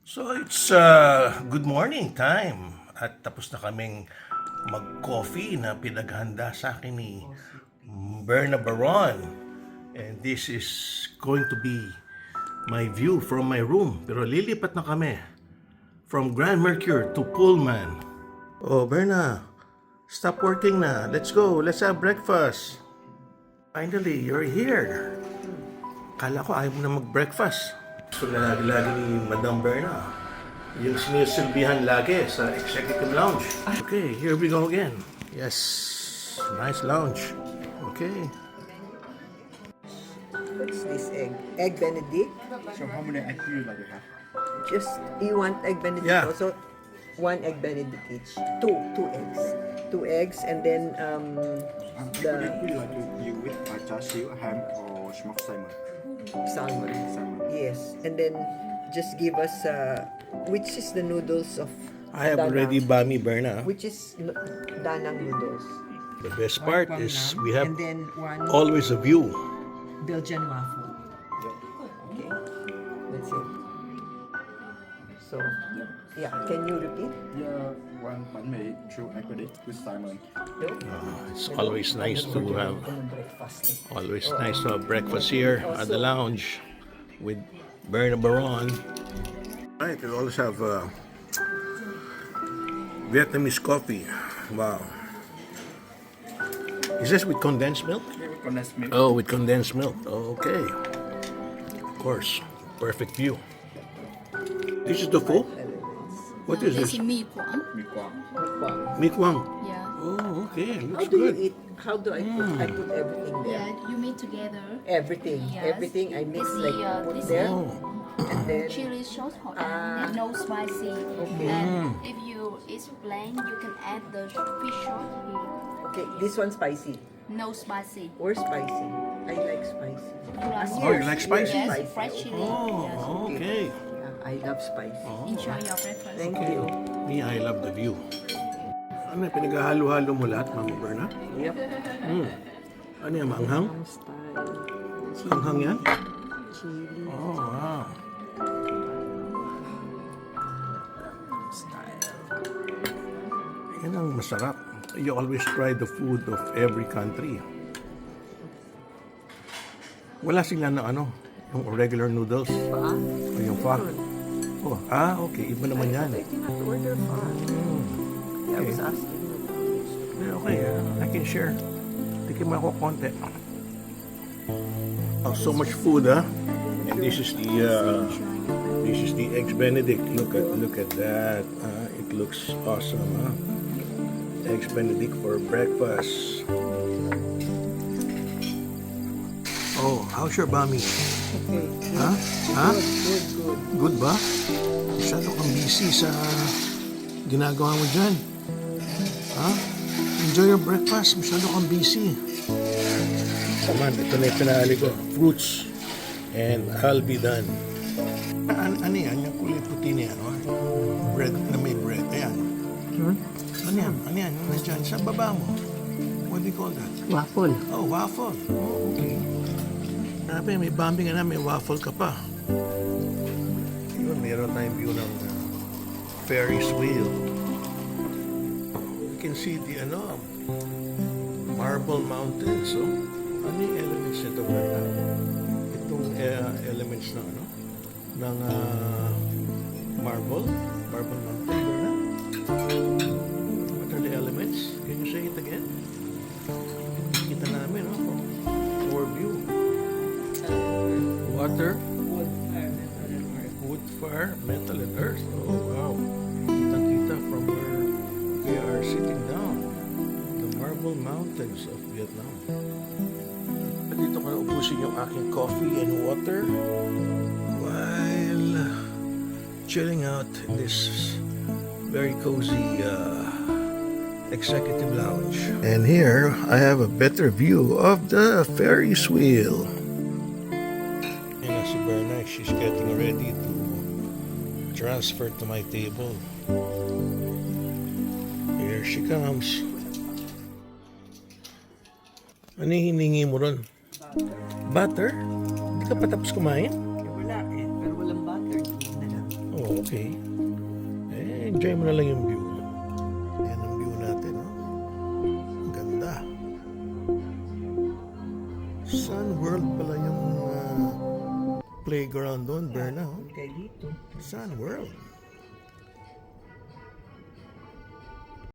So it's good morning time at tapos na kaming mag-coffee na pinaghanda sa akin ni Berna Baron. And this is going to be my view from my room. Pero lilipat na kami from Grand Mercure to Pullman. Oh, Berna, stop working na. Let's go. Let's have breakfast. Finally, you're here. Kala ko ayaw mo na mag-breakfast. Gusto na lagi ni Madam Berna. Yung sinisilbihan lagi sa executive lounge. Okay, here we go again. Yes, nice lounge. Okay. What's this egg? Egg Benedict? So how many eggs do you like to have? Just, you want egg Benedict Yeah. also? One egg Benedict each. Two eggs. Two eggs and then Would you like to eat with char siu, ham, or smoked salmon? salmon. Salmon. Yes. And then just give us, which is the noodles of I have Danang. already bami Berna. Which is Danang noodles. The best part One is lang. we have And then one always a view. Belgian waffle. Okay. That's it. So, yeah. Can you repeat? Yeah, one bánh mì, two egg benedict with salmon. No? It's always nice to have Breakfast. always nice to have breakfast here at the lounge with Berna Baron. I can also have Vietnamese coffee. Wow. Is this with condensed milk? Condensed milk. Oh, with condensed milk. Okay. Of course. Perfect view. This is the pho? What is This this? is mee quảng. Mì quảng. Mee Quang. Yeah. Oh, okay. How Looks do you good. eat? How do I put? I put everything there. Yeah, you made together. Everything. Yes. Everything I mix This is, like put this there. Oh. And then Chili sauce hot Ah. and no spicy. Okay. And if you eat plain, you can add the fish sauce here. okay, this one spicy No spicy. or spicy. I like spicy. You like Oh, you like spicy? Yes, Spicy, fresh chili. Oh, okay. Yeah, I love spicy. Yes. Enjoy your breakfast. Thank you. Me, I love the view. Ano, pinaghahalo-halo mo lahat, Mama Berna? Yep. Ano yan, maanghang? Style. Anghang yan? Chili Oh, wow. style. Yan ang masarap. You always try the food of every country. Wala sila na ano, yung regular noodles. Pa? O yung pho. Oh, okay. Iba naman yan. I did not order pa. Yeah, I was asking you. Yeah, okay, I can share. Tikim ako konti. Oh, so much food, huh? And this is the eggs Benedict. Look at that. It looks awesome, huh? Eggs Benedict for breakfast. Oh, how's your bami? Okay. Huh? Huh? Good. Good ba? Masyado kang busy sa ginagawa mo dyan. Ha? Enjoy your breakfast. Masyado kang busy. Come on, ito na yung pinali ko. Fruits. And I'll be done. Ano yan? Yung kulay puti niya, no? Bread na may bread. Ayan. Ano yan? Ano yan? Nandyan sa baba mo. What do you call that? Waffle. Oh, waffle. Oh, okay. Grabe, may bumping na, may waffle ka pa. Yun, meron tayong view ng Ferris wheel. You can see the, Marble Mountains. So, ano yung elements nito, Berna? Itong elements ng, ng marble mountain, Berna? What are the elements? Can you say it again? Kita namin, from our view. Water, wood, fire, metal, and earth. Oh, wow. Kitang-kita from where we are sitting down. The Marble Mountains of Vietnam. Dito ko na ubusin yung aking coffee and water while chilling out in this very cozy executive lounge. And here I have a better view of the Ferris wheel. And si Berna, she's getting ready to transfer to my table. Here she comes. Ano yung hiningi mo ron? Butter? Hindi ka pa tapos kumain? Wala eh. Pero walang butter. Oh, Okay. Enjoy mo na lang yung view. Yan ang view natin, no? Ang ganda. Sun World pala yung playground doon, Berna. Oh. Kaya dito. Sun World.